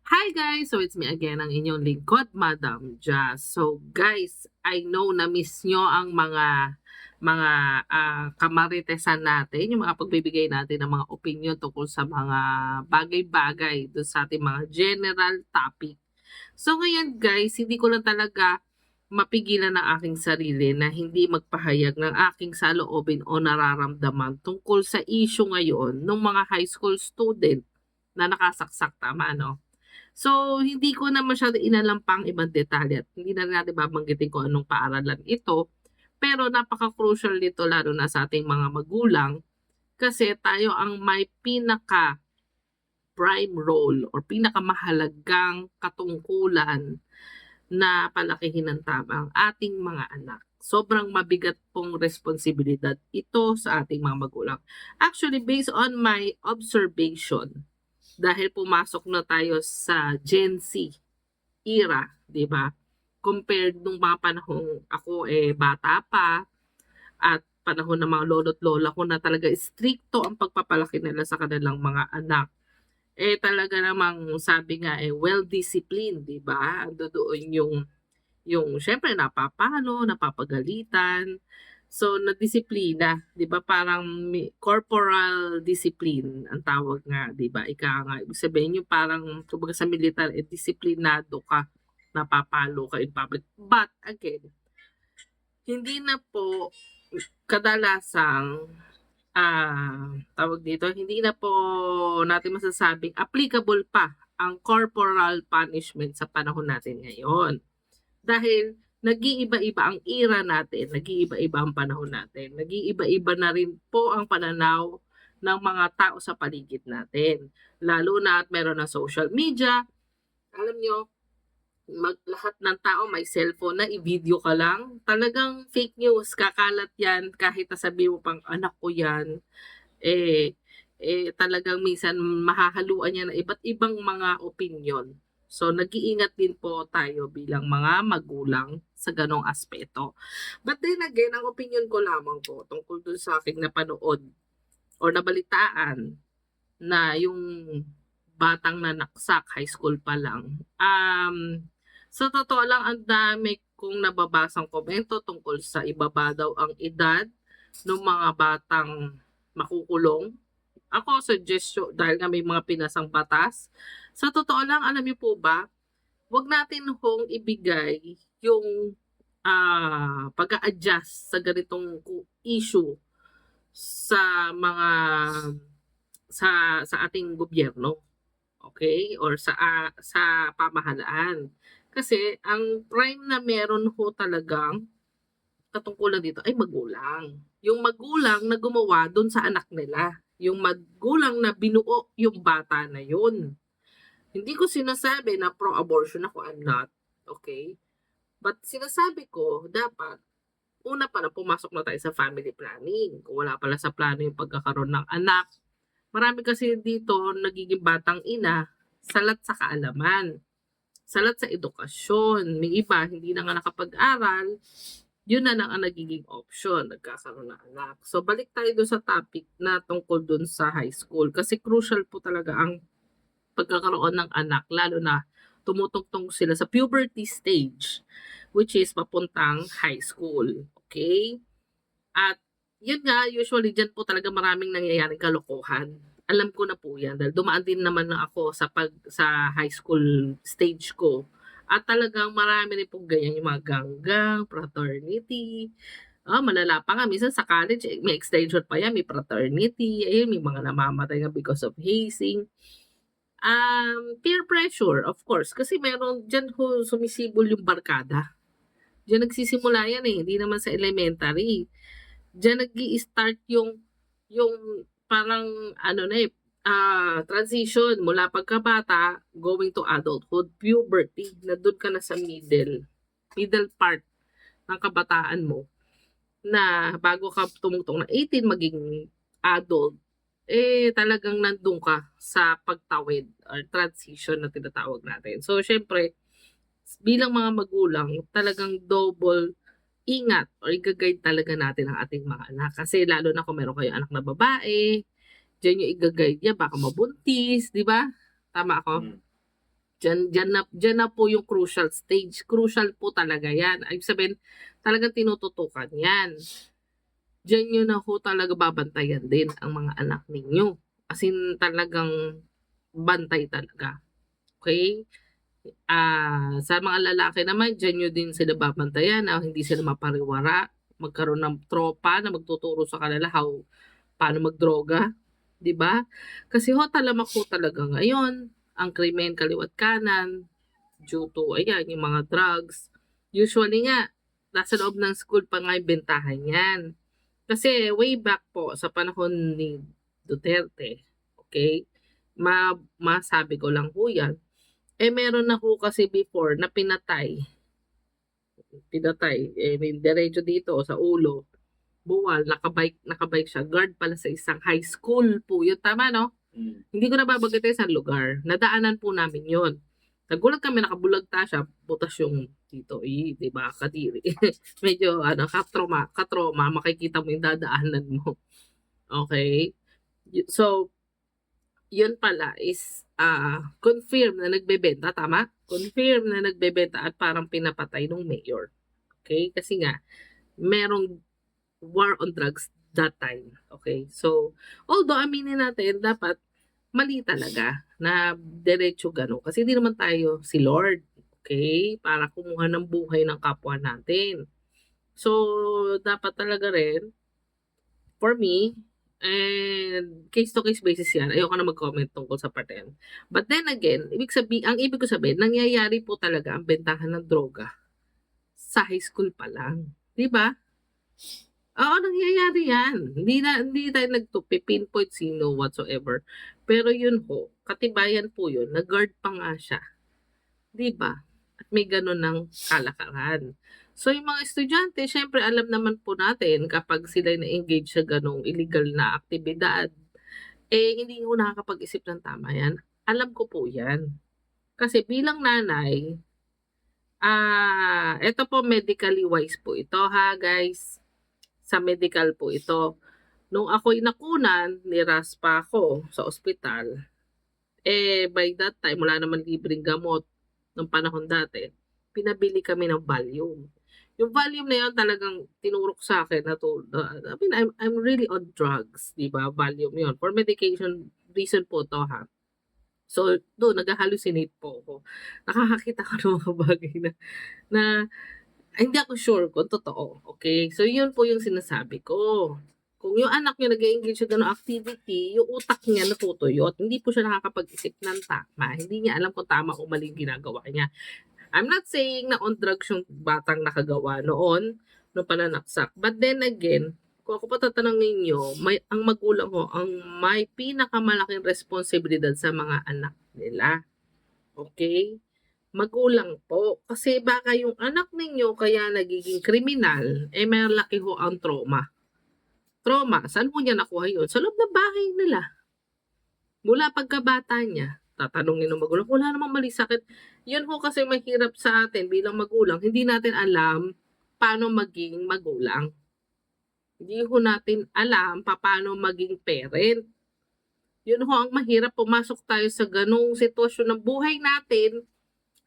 Hi guys! So it's me again, ang inyong lingkod, Madam Jazz. So guys, I know na miss nyo ang mga kamaritesan natin, yung mga pagbibigay natin ng mga opinion tungkol sa mga bagay-bagay doon sa ating mga general topic. So ngayon guys, hindi ko lang talaga mapigilan ang aking sarili na hindi magpahayag ng aking saloobin o nararamdaman tungkol sa issue ngayon ng mga high school student na nakasaksak, tama no? So, hindi ko na masyado inalam pa ang ibang detalye at hindi na natin babanggitin kung anong paaralan ito. Pero napaka-crucial nito lalo na sa ating mga magulang kasi tayo ang may pinaka prime role or pinakamahalagang katungkulan na palakihin ng tama ang ating mga anak. Sobrang mabigat pong responsibilidad ito sa ating mga magulang. Actually, based on my observation, dahil pumasok na tayo sa Gen Z era, 'di ba? Compared nung mga panahong ako bata pa at panahon ng mga lolo't lola ko na talaga strikto ang pagpapalaki nila sa kanilang mga anak. Talaga namang sabi nga well disciplined, 'di ba? Andodoon yung siyempre napapalo, napapagalitan. So, nadisiplina, 'di ba parang corporal discipline ang tawag nga, 'di ba? Ika nga, ibig sabihin yung parang kumbaga sa militar, disiplinado ka, napapalo ka in public. But again, hindi na po kadalasang tawag dito, hindi na po natin masasabing applicable pa ang corporal punishment sa panahon natin ngayon. Dahil nag-iiba-iba ang era natin, nag-iiba-iba ang panahon natin, nag-iiba-iba na rin po ang pananaw ng mga tao sa paligid natin. Lalo na at meron na social media, alam nyo, lahat ng tao may cellphone na, i-video ka lang, talagang fake news, kakalat yan, kahit nasabi mo pang anak ko yan, talagang minsan mahahaluan niya ng iba't ibang mga opinion. So, nag-iingat din po tayo bilang mga magulang sa ganong aspeto. But then again, ang opinion ko lamang po tungkol dun sa aking napanood or nabalitaan na yung batang nanaksak, high school pa lang. Sa totoo lang, ang dami kong nababasang komento tungkol sa ibaba daw ang edad ng mga batang makukulong. Ako, suggestion, dahil nga may mga pinasang batas, sa totoo lang, alam niyo po ba, wag natin hong ibigay yung pag-a-adjust sa ganitong issue sa mga sa ating gobyerno, okay? Or sa pamahalaan. Kasi ang prime na meron ho talagang katungkulan dito ay magulang. Yung magulang na gumawa dun sa anak nila. Yung magulang na binuo yung bata na yun. Hindi ko sinasabi na pro-abortion ako, I'm not. Okay? But sinasabi ko, dapat, una pa na pumasok na tayo sa family planning. Kung wala pala sa plano yung pagkakaroon ng anak. Marami kasi dito nagiging batang ina, salat sa kaalaman, salat sa edukasyon. May iba, hindi na nga nakapag-aral, yun na lang ang nagiging option, nagkakaroon ng anak. So, balik tayo doon sa topic na tungkol doon sa high school. Kasi crucial po talaga ang pagkakaroon ng anak, lalo na tumutugtong sila sa puberty stage, which is papuntang high school. Okay? At yun nga, usually dyan po talaga maraming nangyayaring kalokohan. Alam ko na po yan dahil dumaan din naman na ako sa high school stage ko. At talagang marami rin pong ganyan yung mga ganggang, fraternity. Malala pa nga. Minsan sa college, may extension pa yan, may fraternity. Ayun, may mga namamatay nga because of hazing. Peer pressure, of course. Kasi meron, dyan ho sumisibol yung barkada. Diyan nagsisimula yan hindi naman sa elementary. Diyan nag-i-start yung parang transition mula pagkabata going to adulthood, puberty, na doon ka na sa middle part ng kabataan mo na bago ka tumungtong na 18 maging adult, talagang nandun ka sa pagtawid or transition na tinatawag natin. So, syempre, bilang mga magulang, talagang double ingat or i-guide talaga natin ang ating mga anak. Kasi lalo na kung meron kayong anak na babae, diyan yung i-guide niya, baka mabuntis, di ba? Tama ako? Diyan na po yung crucial stage. Crucial po talaga yan. Ibig sabihin, talagang tinututukan yan. Diyan nyo na ho talaga babantayan din ang mga anak ninyo. As in, talagang bantay talaga. Okay? Sa mga lalaki naman, diyan nyo din sila babantayan na hindi sila mapariwara. Magkaroon ng tropa na magtuturo sa kanila paano magdroga. 'Di ba? Kasi ho talamak ho talaga ngayon ang krimen kaliwa't kanan due to ayan yung mga drugs. Usually nga nasa loob ng school pa nga yung bentahan yan. Kasi way back po sa panahon ni Duterte, okay? Masabi ko lang po yan. Meron na ho kasi before na may diretso dito sa ulo, buwal, nakabike siya, guard pala sa isang high school po, yun tama no? Hindi ko na babanggitin sa lugar. Nadaanan po namin yun. Nagulat kami, nakabulagta siya, butas yung dito, di ba, kadiri. Medyo, katroma, makikita mo yung dadaanan mo. Okay? So, yun pala is, confirm na nagbebenta, tama? Confirm na nagbebenta at parang pinapatay ng mayor. Okay? Kasi nga, merong war on drugs that time. Okay? So, although aminin natin, dapat mali talaga na diretso gano'n. Kasi hindi naman tayo si Lord, okay? Para kumuha ng buhay ng kapwa natin. So, dapat talaga rin, for me, and case to case basis yan, ayoko na mag-comment tungkol sa part yan. But then again, ang ibig ko sabihin, nangyayari po talaga ang bentahan ng droga sa high school pa lang. Di ba? Oo, nangyayari yan. Hindi tayo pinpoint sino whatsoever. Pero yun ho, katibayan po yun, nag-guard pa nga siya. 'Di ba? At may ganun ng kalakaran. So yung mga estudyante, syempre alam naman po natin kapag sila na-engage sa ganung illegal na aktibidad, hindi ho nakakapag-isip ng tama yan. Alam ko po yan. Kasi bilang nanay, eto po medically wise po ito ha guys. Sa medical po ito. Nung ako'y nakunan, niraspa ako sa ospital. By that time, wala naman libreng gamot ng panahon dati. Pinabili kami ng Valium. Yung Valium na yun talagang tinurok sa akin na I mean, I'm really on drugs, di ba? Valium yun. For medication reason po to ha. So, doon, nag-hallucinate po ako. Nakakakita ko ng mga bagay na hindi ako sure kung totoo. Okay? So, yun po yung sinasabi ko. Kung yung anak niya nag-engage sa gano'ng activity, yung utak niya natutuyot. Hindi po siya nakakapag-isip ng tama. Hindi niya alam kung tama o maling ginagawa niya. I'm not saying na on drugs yung batang nakagawa noon, no pananaksak. But then again, kung ako patatanungin niyo, ang magulang ho, ang may pinakamalaking responsibilidad sa mga anak nila. Okay? Magulang po. Kasi baka yung anak ninyo kaya nagiging kriminal, may laki ho ang trauma. Trauma, saan mo niya nakuha yun? Sa loob ng bahay nila. Mula pagkabata niya, tatanungin ng magulang, wala namang mali, sakit. Yun ho kasi mahirap sa atin bilang magulang. Hindi natin alam paano maging magulang. Hindi ho natin alam paano maging parent. Yun ho ang mahirap, pumasok tayo sa ganung sitwasyon ng buhay natin.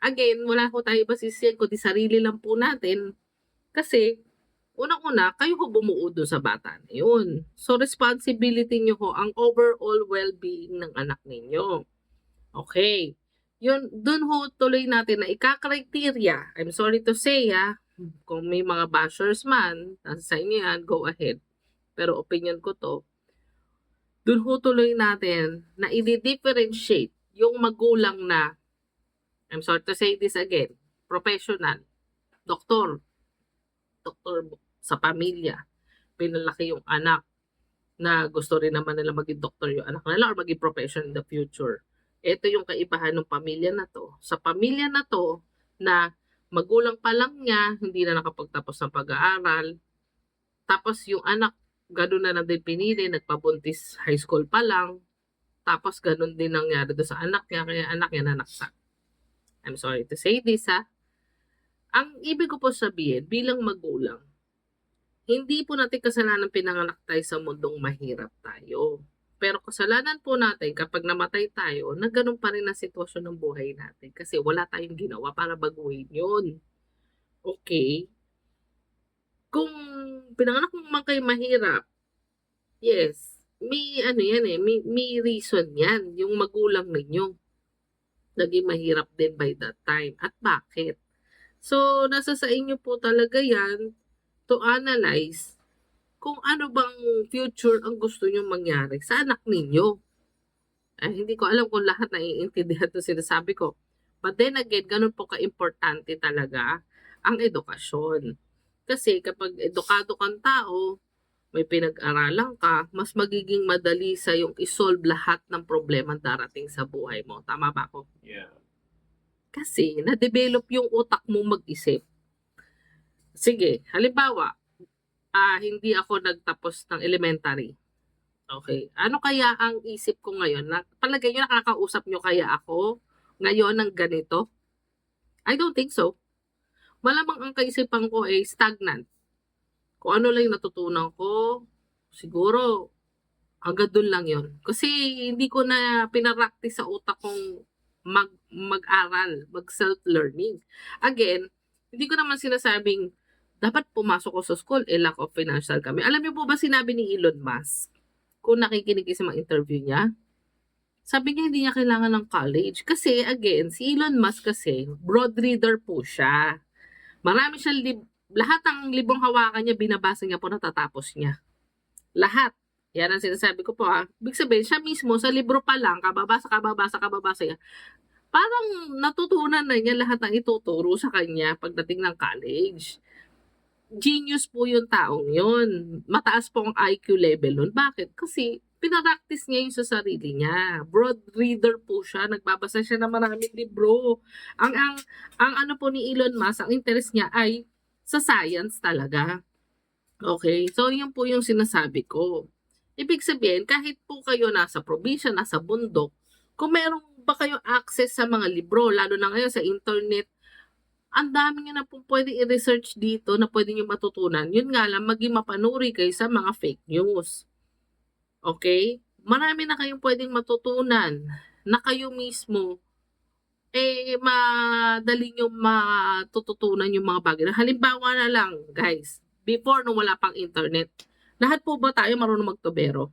Again, wala ho tayo basisiyan kundi sarili lang po natin. Kasi, unang-una, kayo ho bumuo doon sa bata na yun. So, responsibility nyo ho ang overall well-being ng anak ninyo. Okay. Yun, doon ho tuloy natin na ika-criteria. I'm sorry to say kung may mga bashers man, nasa sa inyo yan, go ahead. Pero opinion ko to, doon ho tuloy natin na i-differentiate yung magulang na, I'm sorry to say this again, professional, doktor sa pamilya, pinalaki yung anak na gusto rin naman nila maging doktor yung anak nila or maging professional in the future. Ito yung kaibahan ng pamilya na to. Sa pamilya na to, na magulang pa lang niya, hindi na nakapagtapos ng pag-aaral, tapos yung anak, gano'n na din pinili, nagpabuntis high school pa lang, tapos gano'n din nangyari doon sa anak niya, kaya anak niya nanaksak. I'm sorry to say this Ang ibig ko po sabihin, bilang magulang, hindi po natin kasalanan pinanganak tayo sa mundong mahirap tayo. Pero kasalanan po natin kapag namatay tayo na gano'n pa rin ang sitwasyon ng buhay natin kasi wala tayong ginawa para baguhin 'yun, okey? Kung pinanganak naman kayo mahirap, yes, may ano 'yan, eh, may reason 'yan, yung magulang ninyo naging mahirap din by that time at bakit. So, nasa sa inyo po talaga 'yan to analyze kung ano bang future ang gusto niyong mangyari sa anak ninyo. Hindi ko alam kung lahat naiintindihan 'tong sinasabi ko. But then again, gano'n po kaimportante talaga ang edukasyon. Kasi kapag edukado kang tao, may pinag-aralan ka, mas magiging madali sa'yong i-solve lahat ng problemang darating sa buhay mo. Tama ba ako? Yeah. Kasi na-develop yung utak mong mag-isip. Sige, halimbawa, hindi ako nagtapos ng elementary. Okay. Ano kaya ang isip ko ngayon na palagay niyo nakakausap niyo kaya ako ngayon ng ganito? I don't think so. Malamang ang kaisipan ko ay stagnant. Kung ano lang yung natutunan ko, siguro hanggang dun lang yon. Kasi hindi ko na pina-practice sa utak kong mag-aral, mag-self-learning. Again, hindi ko naman sinasabing dapat pumasok ko sa school, lack of financial kami. Alam niyo po ba sinabi ni Elon Musk, kung nakikinig kayo sa mga interview niya, sabi niya hindi niya kailangan ng college. Kasi again, si Elon Musk kasi, broad reader po siya. Marami siyang lahat ng librong hawakan niya, binabasa niya po natatapos niya. Lahat. Yan ang sinasabi ko po Ibig sabihin, siya mismo sa libro pa lang, kababasa niya. Parang natutunan na niya lahat ng ituturo sa kanya pagdating ng college. Genius po yung taong yun. Mataas po ang IQ level nun. Bakit? Kasi pinapractice niya yung sa sarili niya. Broad reader po siya. Nagbabasa siya ng maraming libro. Ang ano po ni Elon Musk, ang interest niya ay sa science talaga. Okay? So, yun po yung sinasabi ko. Ibig sabihin, kahit po kayo nasa probinsya, nasa bundok, kung meron ba kayo access sa mga libro, lalo na ngayon sa internet, ang dami niyo na pong pwedeng i-research dito na pwede niyo matutunan. Yun nga lang, maging mapanuri kayo sa mga fake news. Okay? Marami na kayong pwedeng matutunan na kayo mismo, madali niyo matututunan yung mga bagay. Halimbawa na lang, guys, before nung wala pang internet, lahat po ba tayo marunong magtubero?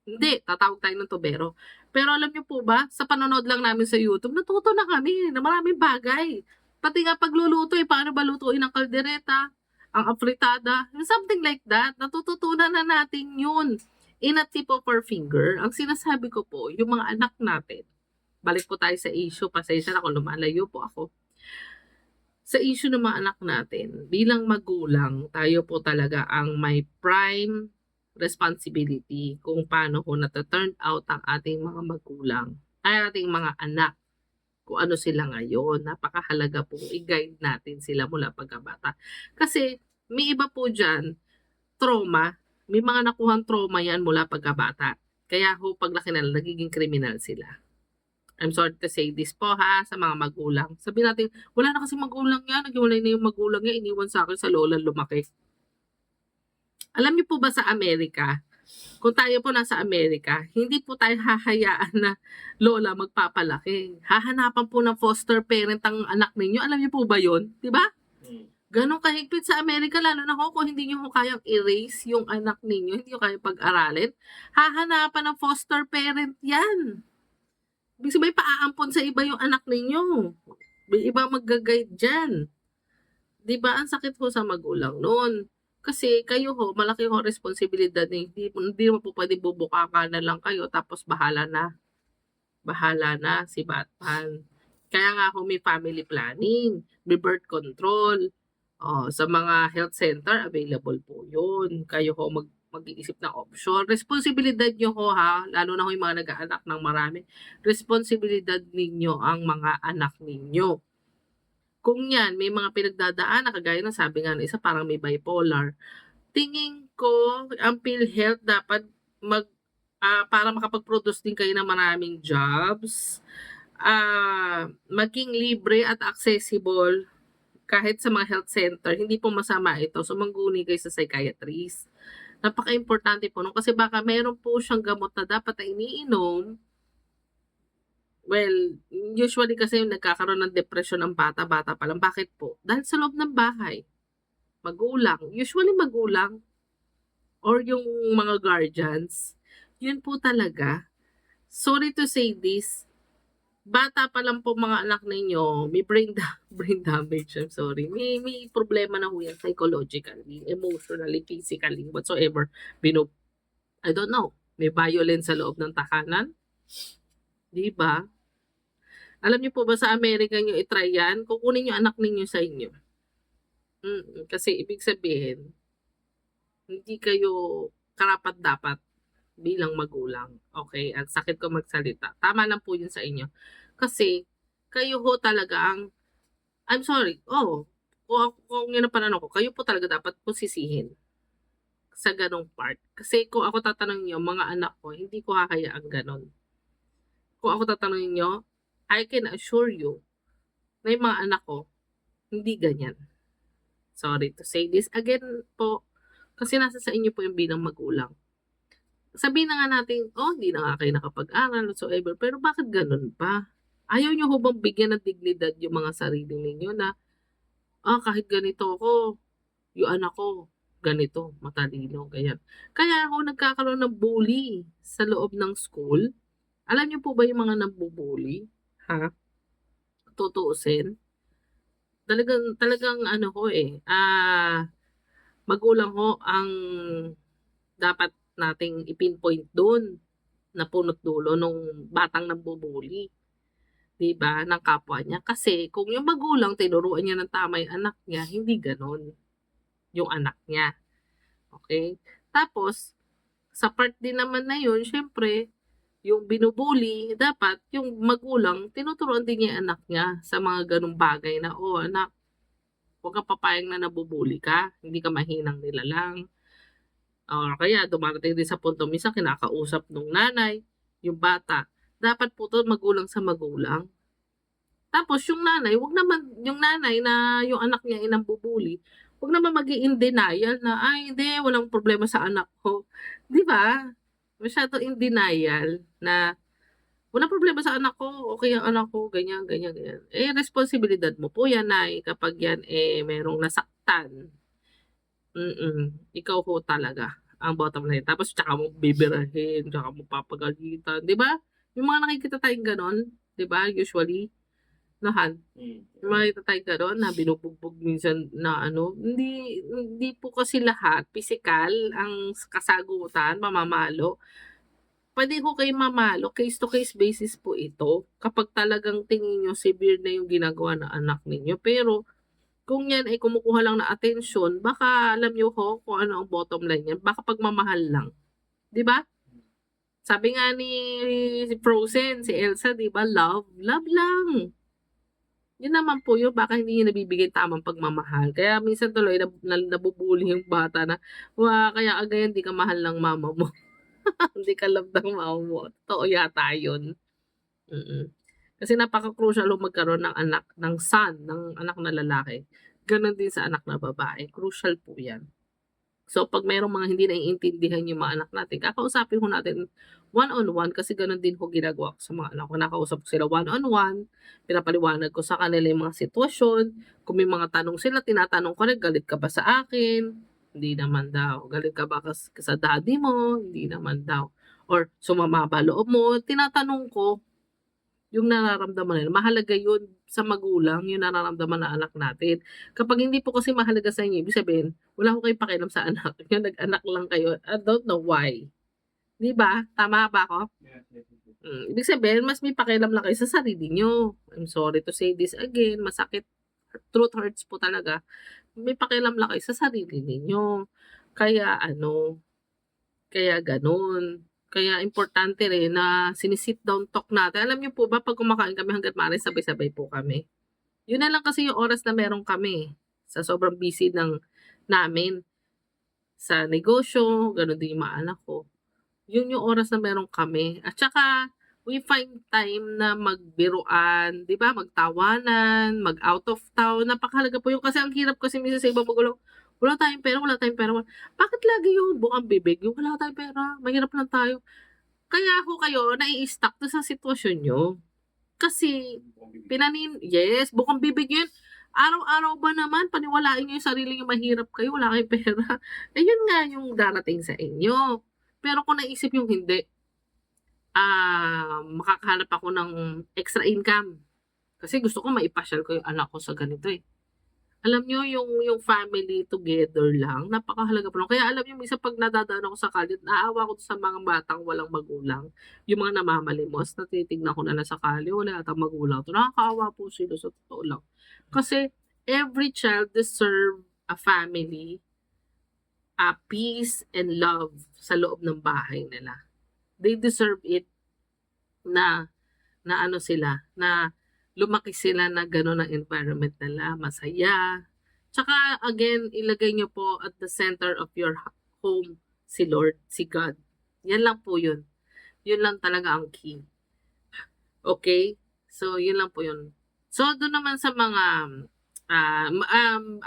Hindi, tatawag tayo ng tubero. Pero alam niyo po ba, sa panonood lang namin sa YouTube, natuto na kami na maraming bagay. Pati nga pagluluto, paano ba lutuin ang kaldereta, ang afritada, something like that. Natututunan na natin yun in a tip of our finger. Ang sinasabi ko po, yung mga anak natin, balik po tayo sa issue, pasensya na kung lumalayo po ako. Sa issue ng mga anak natin, bilang magulang, tayo po talaga ang may prime responsibility kung paano ko turn out ang ating mga magulang, ay ating mga anak, kung ano sila ngayon. Napakahalaga pong i-guide natin sila mula pagkabata. Kasi may iba po dyan, trauma, may mga nakuhang trauma yan mula pagkabata. Kaya ho, paglaki na nagiging kriminal sila. I'm sorry to say this po sa mga magulang. Sabihin natin, wala na kasi magulang yan, naghiwalay na yung magulang niya, iniwan sa akin sa lola lumaki. Alam niyo po ba sa Amerika, kung tayo po nasa Amerika, hindi po tayo hahayaan na lola magpapalaki. Hahanapan po ng foster parent ang anak ninyo. Alam niyo po ba yun? Diba? Ganon kahigpit sa Amerika, lalo na kung hindi niyo kayang erase yung anak ninyo, hindi niyo kayang pag-aralin, hahanapan ng foster parent yan. Ibig sabihin, paaampon sa iba yung anak ninyo. May iba mag-guide dyan. Diba? Ang sakit po sa magulang noon. Kasi kayo ho, malaki ho responsibilidad eh. Hindi mo po pwede bubukakan na lang kayo tapos bahala na. Bahala na si Batman. Kaya nga ho may family planning, may birth control. Sa mga health center, available po yun. Kayo ho mag-iisip ng option. Responsibilidad nyo ho lalo na ho yung mga nag-aanak ng marami. Responsibilidad ninyo ang mga anak ninyo. Kung yan, may mga pinagdadaan na kagaya ng sabi nga ng isa, parang may bipolar. Tingin ko, ang PhilHealth dapat para makapag-produce din kayo ng maraming jobs, maging libre at accessible kahit sa mga health center. Hindi po masama ito. So, mangguni kayo sa psychiatrist. Napaka-importante po nun kasi baka meron po siyang gamot na dapat na iniinom. Well, usually kasi nagkakaroon ng depresyon ang bata-bata pa lang. Bakit po? Dahil sa loob ng bahay, magulang, usually magulang or yung mga guardians, yun po talaga. Sorry to say this, bata pa lang po mga anak ninyo, may brain damage, I'm sorry. May problema na ho yan psychologically, emotionally, physically, whatsoever. I don't know, may violence sa loob ng tahanan, di ba? Alam niyo po ba sa Amerika niyo i-try yan? Kukunin yung anak ninyo sa inyo. Kasi ibig sabihin, hindi kayo karapat-dapat bilang magulang. Okay? At sakit ko magsalita. Tama lang po yun sa inyo. Kasi, kayo ho talaga ang, I'm sorry, kung yun ang pananaw ko, kayo po talaga dapat po sisihin sa ganong part. Kasi kung ako tatanungin niyo, mga anak ko, hindi ko hahayaan ganon. Kung ako tatanungin niyo, I can assure you na yung mga anak ko, hindi ganyan. Sorry to say this again po, kasi nasa sa inyo po yung bilang magulang. Sabihin na nga natin, hindi na nga kayo nakapag-aral whatsoever, pero bakit ganun pa? Ayaw nyo ho bang bigyan ng dignidad yung mga sarili ninyo na, kahit ganito ako, yung anak ko, ganito, matalino, ganyan. Kaya ako nagkakaroon ng bully sa loob ng school. Alam niyo po ba yung mga nambubully? Ha? Tutuusin? Talagang ano ko magulang ho ang dapat nating ipinpoint doon na punot dulo nung batang nambubully, 'di ba, ng kapwa niya. Kasi kung yung magulang tinuruan niya ng tama yung anak niya, hindi gano'n yung anak niya, okay. Tapos sa part din naman na yun siyempre yung binubully dapat yung magulang tinuturuan din niya yung anak niya sa mga gano'ng bagay na, anak, huwag kang papayag na nabubully ka, hindi ka mahinang nilalang. Or kaya dumarating din sa punto minsan kinakausap nung nanay, yung bata. Dapat po 'to magulang sa magulang. Tapos yung nanay, wag naman yung nanay na yung anak niya ay nambubully, wag naman mag-i-in denial na, "Ay hindi, walang problema sa anak ko." 'Di ba? Masyado in denial na, "Walang problema sa anak ko, okey ang anak ko," ganyan, ganyan, ganyan. Responsibilidad mo po yan, nay, kapag yan, merong nasaktan. Ikaw ho talaga ang bottom line. Tapos tsaka mo bibirahin, tsaka mo papagalitan, 'di ba? Yung mga nakikita tayong gano'n, 'di ba, usually, 'no, Han? Yung mga nakikita tayong gano'n na binubugbog minsan na ano, hindi po kasi lahat pisikal ang kasagutan, mamamalo. Puwede ho kayong mamalo, case to case basis po ito, kapag talagang tingin niyo severe na yung ginagawa ng anak ninyo. Pero kung yan ay kumukuha lang ng atensyon, baka alam niyo ho kung ano ang bottom line niyan, baka pagmamahal lang, 'di ba? Sabi nga ni si Frozen, si Elsa, 'di ba, love, love lang. Yun naman po yun, baka hindi niya nabibigay tamang pagmamahal. Kaya minsan tuloy nabubully yung bata na, kaya ka ganyan, 'di ka mahal ng mama mo, hindi ka love ng mama mo." Totoo yata yun. Mm. Kasi napaka-crucial ho magkaroon ng anak, ng son, ng anak na lalaki. Gano'n din sa anak na babae, crucial po 'yan. So, 'pag merong mga hindi naiintindihan yung mga anak natin, kakausapin ho natin one on one kasi gano'n din ho ginagawa ko sa mga anak ko. Kinakausap ko sila one on one, pinapaliwanag ko sa kanila yung mga sitwasyon, kung may mga tanong sila tinatanong ko rin, "Galit ka ba sa akin?" Hindi naman daw. "Galit ka ba sa daddy mo?" Hindi naman daw. Or "Sumama ba loob mo?" Tinatanong ko yung nararamdaman nila. Mahalaga yun sa magulang, yung nararamdaman ng anak natin. Kapag hindi po kasi mahalaga sa inyo, ibig sabihin, wala ko kayong pakialam sa anak, yung nag-anak lang kayo, I don't know why. 'Di ba? Tama ba ako? Ibig sabihin mas may pakialam lang kayo sa sarili niyo. I'm sorry to say this again, masakit, truth hurts po talaga. May pakialam lang kayo sa sarili ninyo. Kaya ano, kaya gano'n. Kaya importante rin na sini-sit down talk natin. Alam niyo po ba 'pag kumakain kami hangga't maaari sabay-sabay po kami. Yun na lang kasi yung oras na meron kami, sa sobrang busy namin sa negosyo, gano'n din yung mga anak ko. Yun yung oras na meron kami at saka we find time na magbiruan, 'di ba, magtawanan, mag-out of town, napakahalaga po yun kasi ang hirap kasi minsan sa ibang magulang, Wala tayong pera, wala tayong pera. Bakit lagi yung bukang bibig, yung wala tayong pera, mahirap lang tayo. Kaya ho kayo nai-stuck dun sa sitwasyon niyo. Kasi yes, bukang bibig yun. Araw-araw ba naman paniwalain niyo yung sarili niyo mahirap kayo, wala kayong pera. Eh, yun nga yung darating sa inyo. Pero kung naisip yung hindi, makakahanap ako ng extra income. Kasi gusto ko maipasyal ko yung anak ko sa ganito, eh. Alam niyo yung family together lang, napakahalaga po nun. Kaya alam niyo minsan 'pag nadadaan ako sa kalye, naawa ako sa mga batang walang magulang, yung mga namamalimos na tinitignan ko na lang sa kalye wala yatang magulang 'to, nakakaawa po sila sa totoo lang. Kasi every child deserve a family, a peace and love sa loob ng bahay nila. They deserve it na na ano sila, na lumaki sila na gano'n ang environment nila, masaya. Tsaka again, ilagay niyo po at the center of your home si Lord, si God. Yan lang po yun. Yun lang talaga ang key. Okay? So, yun lang po yun. So, doon naman sa mga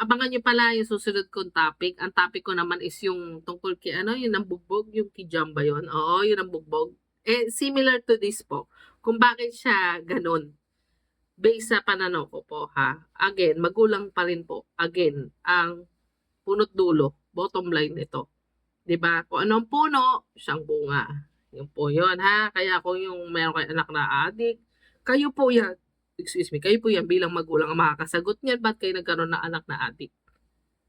abangan niyo pala yung susunod kong topic. Ang topic ko naman is yung tungkol kay ano, yun ang bugbog, yung kay Jam ba yun? Oo, yun ang bugbog. Eh, similar to this po. Kung bakit siya ganun. Based sa pananaw ko po ha. Again, magulang pa rin po. Again, ang punot dulo, bottom line nito. 'Di ba? Kung ano ang puno, siyang bunga. Yun po yun ha. Kaya kung yung meron kayong anak na adik, kayo po yan, excuse me, kayo po yan bilang magulang ang makakasagot niyan, ba't kayo nagkaroon ng anak na adik?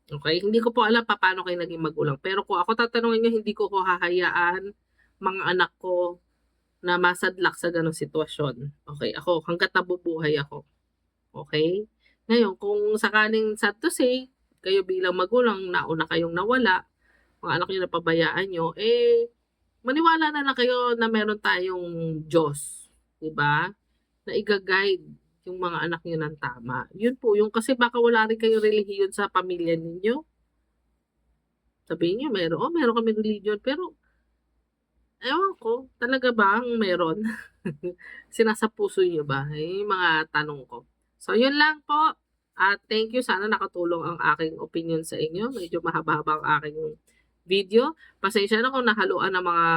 Okay? Hindi ko po alam paano kayo naging magulang. Pero kung ako tatanungin niyo, hindi ko hahayaan mga anak ko na masadlak sa gano'ng sitwasyon. Okay, ako hangga't nabubuhay ako. Okay? Ngayon kung sakaling sad to say, kayo bilang magulang nauna kayong nawala, mga anak niyo napabayaan niyo, eh, maniwala na lang kayo na meron tayong Diyos, 'di ba? Na iga-guide yung mga anak niyo ng tama. Yun po yung kasi baka wala rin kayong relihiyon sa pamilya ninyo. Sabihin niyo meron, "Oh, meron kaming religion." Pero ewan ko, talaga bang meron? Sinasapuso niyo ba? Yun yung mga tanong ko. So, yun lang po. At thank you. Sana nakatulong ang aking opinion sa inyo. Medyo mahaba-haba ang aking video. Pasensya na kung nahaluan ng mga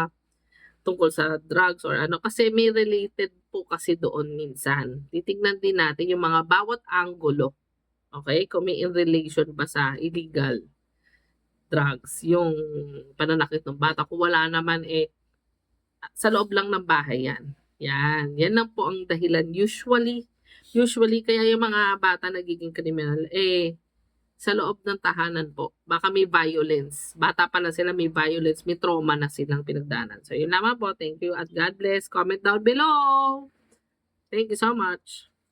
tungkol sa drugs or ano. Kasi may related po kasi doon minsan. Titignan din natin yung mga bawat anggulo. Okay? Kung may in relation ba sa illegal drugs, yung pananakit ng bata. Kung wala naman, eh, sa loob lang ng bahay yan. Yan lang po ang dahilan usually kaya yung mga bata nagiging kriminal, eh, sa loob ng tahanan po. Baka may violence. Bata pa lang sila may violence, may trauma na silang pinagdaanan. So yun lamang po. Thank you at God bless. Comment down below. Thank you so much.